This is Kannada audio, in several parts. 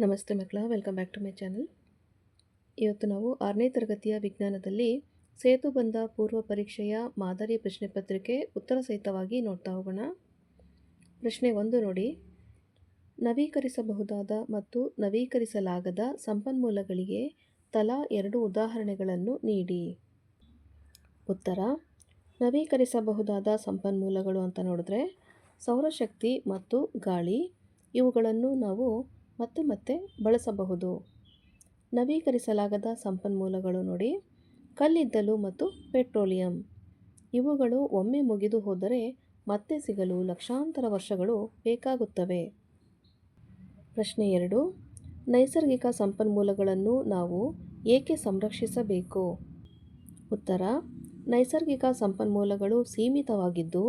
ನಮಸ್ತೆ ಮಕ್ಕಳ, welcome back to my channel. ಇವತ್ತು ನಾವು 6ನೇ ತರಗತಿಯ ವಿಜ್ಞಾನದಲ್ಲಿ ಸೇತುಬಂಧ ಪೂರ್ವ ಪರೀಕ್ಷೆಯ ಮಾದರಿ ಪ್ರಶ್ನೆ ಪತ್ರಿಕೆ ಉತ್ತರ ಸಹಿತವಾಗಿ ನೋಡ್ತಾ ಹೋಗೋಣ. ಪ್ರಶ್ನೆ 1 ನೋಡಿ. ನವೀಕರಿಸಬಹುದಾದ ಮತ್ತು ನವೀಕರಿಸಲಾಗದ ಸಂಪನ್ಮೂಲಗಳಿಗೆ ತಲಾ 2 ಉದಾಹರಣೆಗಳನ್ನು ನೀಡಿ. ಉತ್ತರ: ನವೀಕರಿಸಬಹುದಾದ ಸಂಪನ್ಮೂಲಗಳು ಅಂತ ನೋಡಿದ್ರೆ ಸೌರಶಕ್ತಿ ಮತ್ತು ಗಾಳಿ, ಇವುಗಳನ್ನು ನಾವು ಮತ್ತೆ ಬಳಸಬಹುದು. ನವೀಕರಿಸಲಾಗದ ಸಂಪನ್ಮೂಲಗಳು ನೋಡಿ, ಕಲ್ಲಿದ್ದಲು ಮತ್ತು ಪೆಟ್ರೋಲಿಯಂ. ಇವುಗಳು ಒಮ್ಮೆ ಮುಗಿದು ಹೋದರೆ ಮತ್ತೆ ಸಿಗಲು ಲಕ್ಷಾಂತರ ವರ್ಷಗಳು ಬೇಕಾಗುತ್ತವೆ. ಪ್ರಶ್ನೆ 2. ನೈಸರ್ಗಿಕ ಸಂಪನ್ಮೂಲಗಳನ್ನು ನಾವು ಏಕೆ ಸಂರಕ್ಷಿಸಬೇಕು? ಉತ್ತರ: ನೈಸರ್ಗಿಕ ಸಂಪನ್ಮೂಲಗಳು ಸೀಮಿತವಾಗಿದ್ದು,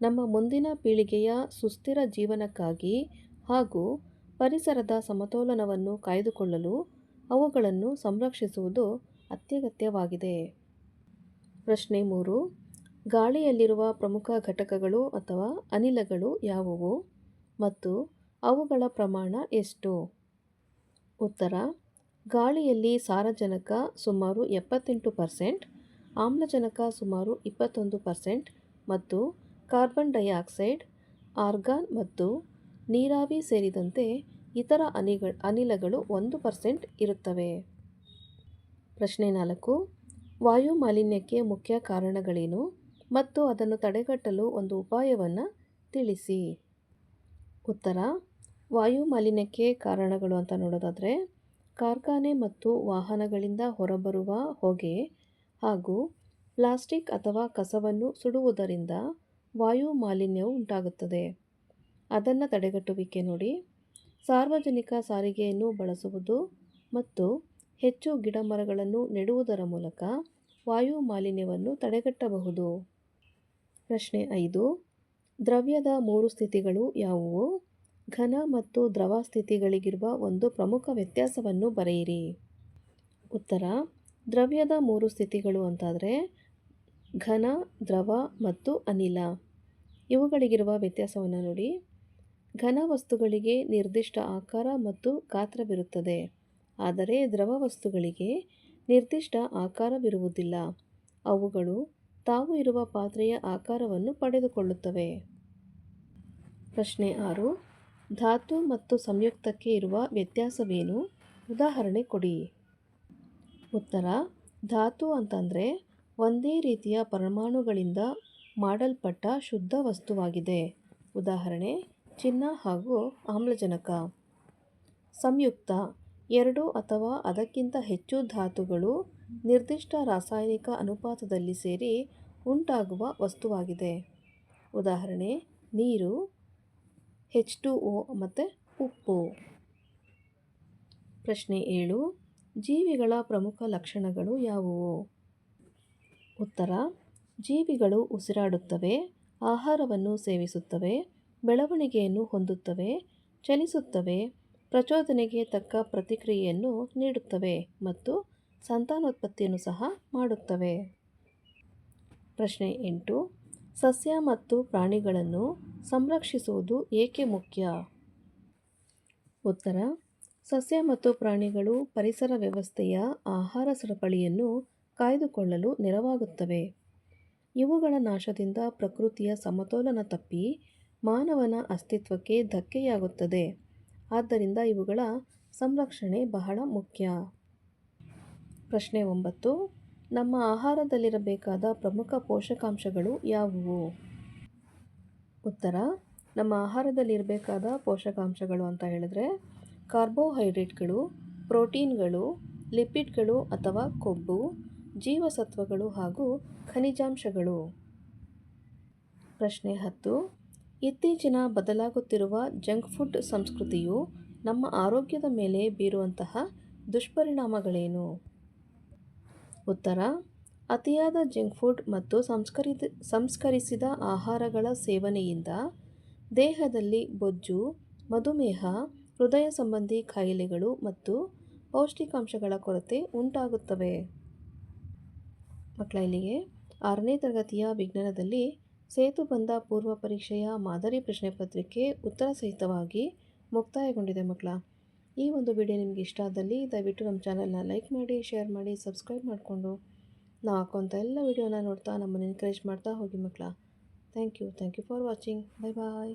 ನಮ್ಮ ಮುಂದಿನ ಪೀಳಿಗೆಯ ಸುಸ್ಥಿರ ಜೀವನಕ್ಕಾಗಿ ಹಾಗೂ ಪರಿಸರದ ಸಮತೋಲನವನ್ನು ಕಾಯ್ದುಕೊಳ್ಳಲು ಅವುಗಳನ್ನು ಸಂರಕ್ಷಿಸುವುದು ಅತ್ಯಗತ್ಯವಾಗಿದೆ. ಪ್ರಶ್ನೆ 3. ಗಾಳಿಯಲ್ಲಿರುವ ಪ್ರಮುಖ ಘಟಕಗಳು ಅಥವಾ ಅನಿಲಗಳು ಯಾವುವು ಮತ್ತು ಅವುಗಳ ಪ್ರಮಾಣ ಎಷ್ಟು? ಉತ್ತರ: ಗಾಳಿಯಲ್ಲಿ ಸಾರಜನಕ ಸುಮಾರು 78%, ಆಮ್ಲಜನಕ ಸುಮಾರು 21% ಮತ್ತು ಕಾರ್ಬನ್ ಡೈಆಕ್ಸೈಡ್, ಆರ್ಗಾನ್ ಮತ್ತು ನೀರಾವಿ ಸೇರಿದಂತೆ ಇತರ ಅನಿಲಗಳು 1% ಇರುತ್ತವೆ. ಪ್ರಶ್ನೆ 4. ವಾಯು ಮಾಲಿನ್ಯಕ್ಕೆ ಮುಖ್ಯ ಕಾರಣಗಳೇನು ಮತ್ತು ಅದನ್ನು ತಡೆಗಟ್ಟಲು ಒಂದು ಉಪಾಯವನ್ನು ತಿಳಿಸಿ. ಉತ್ತರ: ವಾಯು ಮಾಲಿನ್ಯಕ್ಕೆ ಕಾರಣಗಳು ಅಂತ ನೋಡೋದಾದರೆ ಕಾರ್ಖಾನೆ ಮತ್ತು ವಾಹನಗಳಿಂದ ಹೊರಬರುವ ಹೊಗೆ ಹಾಗೂ ಪ್ಲಾಸ್ಟಿಕ್ ಅಥವಾ ಕಸವನ್ನು ಸುಡುವುದರಿಂದ ವಾಯು ಮಾಲಿನ್ಯವು ಉಂಟಾಗುತ್ತದೆ. ಅದನ್ನು ತಡೆಗಟ್ಟುವಿಕೆ ನೋಡಿ, ಸಾರ್ವಜನಿಕ ಸಾರಿಗೆಯನ್ನು ಬಳಸುವುದು ಮತ್ತು ಹೆಚ್ಚು ಗಿಡಮರಗಳನ್ನು ನೆಡುವುದರ ಮೂಲಕ ವಾಯು ಮಾಲಿನ್ಯವನ್ನು ತಡೆಗಟ್ಟಬಹುದು. ಪ್ರಶ್ನೆ 5. ದ್ರವ್ಯದ 3 ಸ್ಥಿತಿಗಳು ಯಾವುವು? ಘನ ಮತ್ತು ದ್ರವ ಸ್ಥಿತಿಗಳಿಗಿರುವ ಒಂದು ಪ್ರಮುಖ ವ್ಯತ್ಯಾಸವನ್ನು ಬರೆಯಿರಿ. ಉತ್ತರ: ದ್ರವ್ಯದ 3 ಸ್ಥಿತಿಗಳು ಅಂತಾದರೆ ಘನ, ದ್ರವ ಮತ್ತು ಅನಿಲ. ಇವುಗಳಿಗಿರುವ ವ್ಯತ್ಯಾಸವನ್ನು ನೋಡಿ. ಘನ ವಸ್ತುಗಳಿಗೆ ನಿರ್ದಿಷ್ಟ ಆಕಾರ ಮತ್ತು ಗಾತ್ರವಿರುತ್ತದೆ, ಆದರೆ ದ್ರವ ವಸ್ತುಗಳಿಗೆ ನಿರ್ದಿಷ್ಟ ಆಕಾರವಿರುವುದಿಲ್ಲ. ಅವುಗಳು ತಾವು ಇರುವ ಪಾತ್ರೆಯ ಆಕಾರವನ್ನು ಪಡೆದುಕೊಳ್ಳುತ್ತವೆ. ಪ್ರಶ್ನೆ 6. ಧಾತು ಮತ್ತು ಸಂಯುಕ್ತಕ್ಕೆ ಇರುವ ವ್ಯತ್ಯಾಸವೇನು? ಉದಾಹರಣೆ ಕೊಡಿ. ಉತ್ತರ: ಧಾತು ಅಂತಂದರೆ ಒಂದೇ ರೀತಿಯ ಪರಮಾಣುಗಳಿಂದ ಮಾಡಲ್ಪಟ್ಟ ಶುದ್ಧ ವಸ್ತುವಾಗಿದೆ. ಉದಾಹರಣೆ ಚಿನ್ನ ಹಾಗೂ ಆಮ್ಲಜನಕ. ಸಂಯುಕ್ತ 2 ಅಥವಾ ಅದಕ್ಕಿಂತ ಹೆಚ್ಚು ಧಾತುಗಳು ನಿರ್ದಿಷ್ಟ ರಾಸಾಯನಿಕ ಅನುಪಾತದಲ್ಲಿ ಸೇರಿ ಉಂಟಾಗುವ ವಸ್ತುವಾಗಿದೆ. ಉದಾಹರಣೆ ನೀರು, H2O ಮತ್ತು ಉಪ್ಪು. ಪ್ರಶ್ನೆ 7. ಜೀವಿಗಳ ಪ್ರಮುಖ ಲಕ್ಷಣಗಳು ಯಾವುವು? ಉತ್ತರ: ಜೀವಿಗಳು ಉಸಿರಾಡುತ್ತವೆ, ಆಹಾರವನ್ನು ಸೇವಿಸುತ್ತವೆ, ಬೆಳವಣಿಗೆಯನ್ನು ಹೊಂದುತ್ತವೆ, ಚಲಿಸುತ್ತವೆ, ಪ್ರಚೋದನೆಗೆ ತಕ್ಕ ಪ್ರತಿಕ್ರಿಯೆಯನ್ನು ನೀಡುತ್ತವೆ ಮತ್ತು ಸಂತಾನೋತ್ಪತ್ತಿಯನ್ನು ಸಹ ಮಾಡುತ್ತವೆ. ಪ್ರಶ್ನೆ 8. ಸಸ್ಯ ಮತ್ತು ಪ್ರಾಣಿಗಳನ್ನು ಸಂರಕ್ಷಿಸುವುದು ಏಕೆ ಮುಖ್ಯ? ಉತ್ತರ: ಸಸ್ಯ ಮತ್ತು ಪ್ರಾಣಿಗಳು ಪರಿಸರ ವ್ಯವಸ್ಥೆಯ ಆಹಾರ ಸರಪಳಿಯನ್ನು ಕಾಯ್ದುಕೊಳ್ಳಲು ನೆರವಾಗುತ್ತವೆ. ಇವುಗಳ ನಾಶದಿಂದ ಪ್ರಕೃತಿಯ ಸಮತೋಲನ ತಪ್ಪಿ ಮಾನವನ ಅಸ್ತಿತ್ವಕ್ಕೆ ಧಕ್ಕೆಯಾಗುತ್ತದೆ. ಆದ್ದರಿಂದ ಇವುಗಳ ಸಂರಕ್ಷಣೆ ಬಹಳ ಮುಖ್ಯ. ಪ್ರಶ್ನೆ 9. ನಮ್ಮ ಆಹಾರದಲ್ಲಿರಬೇಕಾದ ಪ್ರಮುಖ ಪೋಷಕಾಂಶಗಳು ಯಾವುವು? ಉತ್ತರ: ನಮ್ಮ ಆಹಾರದಲ್ಲಿರಬೇಕಾದ ಪೋಷಕಾಂಶಗಳು ಅಂತ ಹೇಳಿದ್ರೆ ಕಾರ್ಬೋಹೈಡ್ರೇಟ್ಗಳು, ಪ್ರೋಟೀನ್ಗಳು, ಲಿಪಿಡ್ಗಳು ಅಥವಾ ಕೊಬ್ಬು, ಜೀವಸತ್ವಗಳು ಹಾಗೂ ಖನಿಜಾಂಶಗಳು. ಪ್ರಶ್ನೆ 10. ಇತ್ತೀಚಿನ ಬದಲಾಗುತ್ತಿರುವ ಜಂಕ್ ಫುಡ್ ಸಂಸ್ಕೃತಿಯು ನಮ್ಮ ಆರೋಗ್ಯದ ಮೇಲೆ ಬೀರುವಂತಹ ದುಷ್ಪರಿಣಾಮಗಳೇನು? ಉತ್ತರ: ಅತಿಯಾದ ಜಂಕ್ ಫುಡ್ ಮತ್ತು ಸಂಸ್ಕರಿಸಿದ ಆಹಾರಗಳ ಸೇವನೆಯಿಂದ ದೇಹದಲ್ಲಿ ಬೊಜ್ಜು, ಮಧುಮೇಹ, ಹೃದಯ ಸಂಬಂಧಿ ಕಾಯಿಲೆಗಳು ಮತ್ತು ಪೌಷ್ಟಿಕಾಂಶಗಳ ಕೊರತೆ ಉಂಟಾಗುತ್ತವೆ. ಮಕ್ಕಳ, ಇಲ್ಲಿಗೆ 6ನೇ ತರಗತಿಯ ವಿಜ್ಞಾನದಲ್ಲಿ ಸೇತುಬಂಧ ಪೂರ್ವ ಪರೀಕ್ಷೆಯ ಮಾದರಿ ಪ್ರಶ್ನೆ ಪತ್ರಿಕೆ ಉತ್ತರ ಸಹಿತವಾಗಿ ಮುಕ್ತಾಯಗೊಂಡಿದೆ ಮಕ್ಕಳ. ಈ ಒಂದು ವಿಡಿಯೋ ನಿಮಗೆ ಇಷ್ಟ ಆದಲ್ಲಿ ದಯವಿಟ್ಟು ನಮ್ಮ ಚಾನಲ್ನ ಲೈಕ್ ಮಾಡಿ, ಶೇರ್ ಮಾಡಿ, ಸಬ್ಸ್ಕ್ರೈಬ್ ಮಾಡಿಕೊಂಡು ನಾವು ಹಾಕೋಂಥ ಎಲ್ಲ ವಿಡಿಯೋನ ನೋಡ್ತಾ ನಮ್ಮನ್ನು ಎನ್ಕರೇಜ್ ಮಾಡ್ತಾ ಹೋಗಿ ಮಕ್ಕಳ. Thank you for watching. Bye bye.